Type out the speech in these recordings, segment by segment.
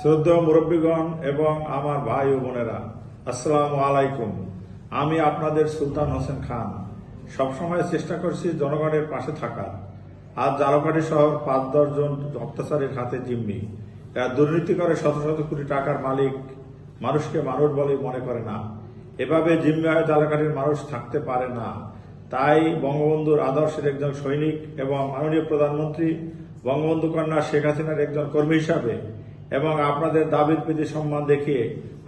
শ্রদ্ধেয় মুরব্বীগণ এবং আমার ভাই ও বোনেরা, আসসালামু আলাইকুম। আমি আপনাদের সুলতান হোসেন খান। সবসময় চেষ্টা করছি জনগণের পাশে থাকার। আজ ঝালকাঠি শহর ৫-১০ জন অত্যাচারীর হাতে জিম্মি। এরা দুর্নীতি করে শত শত কোটি টাকার মালিক মানুষকে মানুষ বলেই মনে করে না। এভাবে জিম্মি হয়ে ঝালকাঠির মানুষ থাকতে পারে না। তাই বঙ্গবন্ধুর আদর্শের একজন সৈনিক এবং মাননীয় প্রধানমন্ত্রী বঙ্গবন্ধু কন্যা শেখ হাসিনার একজন কর্মী হিসাবে এবং আপনাদের দাবির প্রতি সম্মান দেখিয়ে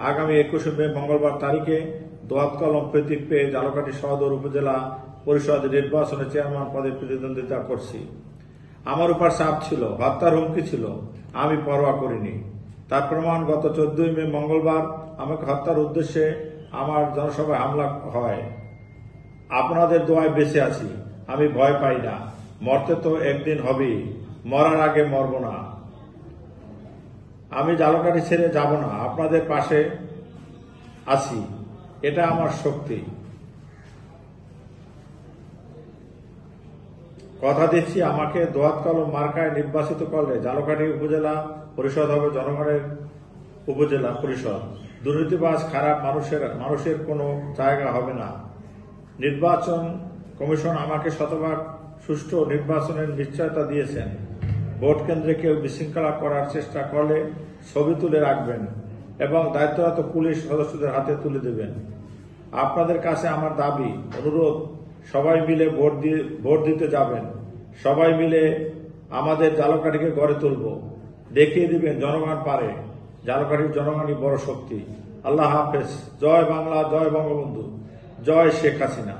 আগামী ২১শে মে মঙ্গলবার তারিখে দোয়াত কলম প্রতীক পেয়ে ঝালকাঠি সদর উপজেলা পরিষদ নির্বাচনে চেয়ারম্যান পদে প্রতিদ্বন্দ্বিতা করছি। আমার উপর চাপ ছিল, হত্যার হুমকি ছিল, আমি পরোয়া করিনি। তার প্রমাণ গত ১৪ই মে মঙ্গলবার আমাকে হত্যার উদ্দেশ্যে আমার জনসভায় হামলা হয়। আপনাদের দোয়ায় বেঁচে আছি, আমি ভয় পাই না। মরতে তো একদিন হবেই, মরার আগে মরব না। আমি ঝালকাঠি ছেড়ে যাব না, আপনাদের পাশে আছি, এটা আমার শক্তি। কথা দিচ্ছি, আমাকে দোয়াত কলম মার্কায় নির্বাচিত করলে ঝালকাঠি উপজেলা পরিষদ হবে জনগণের উপজেলা পরিষদ। দুর্নীতিবাজ খারাপ মানুষের কোনো জায়গা হবে না। নির্বাচন কমিশন আমাকে শতভাগ সুষ্ঠু নির্বাচনের নিশ্চয়তা দিয়েছেন। ভোট কেন্দ্রে কেউ বিশৃঙ্খলা করার চেষ্টা করলে ছবি তুলে রাখবেন এবং দায়িত্বরত পুলিশ সদস্যদের হাতে তুলে দেবেন। আপনাদের কাছে আমার দাবি, অনুরোধ, সবাই মিলে ভোট দিতে যাবেন। সবাই মিলে আমাদের ঝালকাঠিকে গড়ে তুলব। দেখিয়ে দিবেন জনগণ পারে। ঝালকাঠির জনগণই বড় শক্তি। আল্লাহ হাফেজ। জয় বাংলা, জয় বঙ্গবন্ধু, জয় শেখ হাসিনা।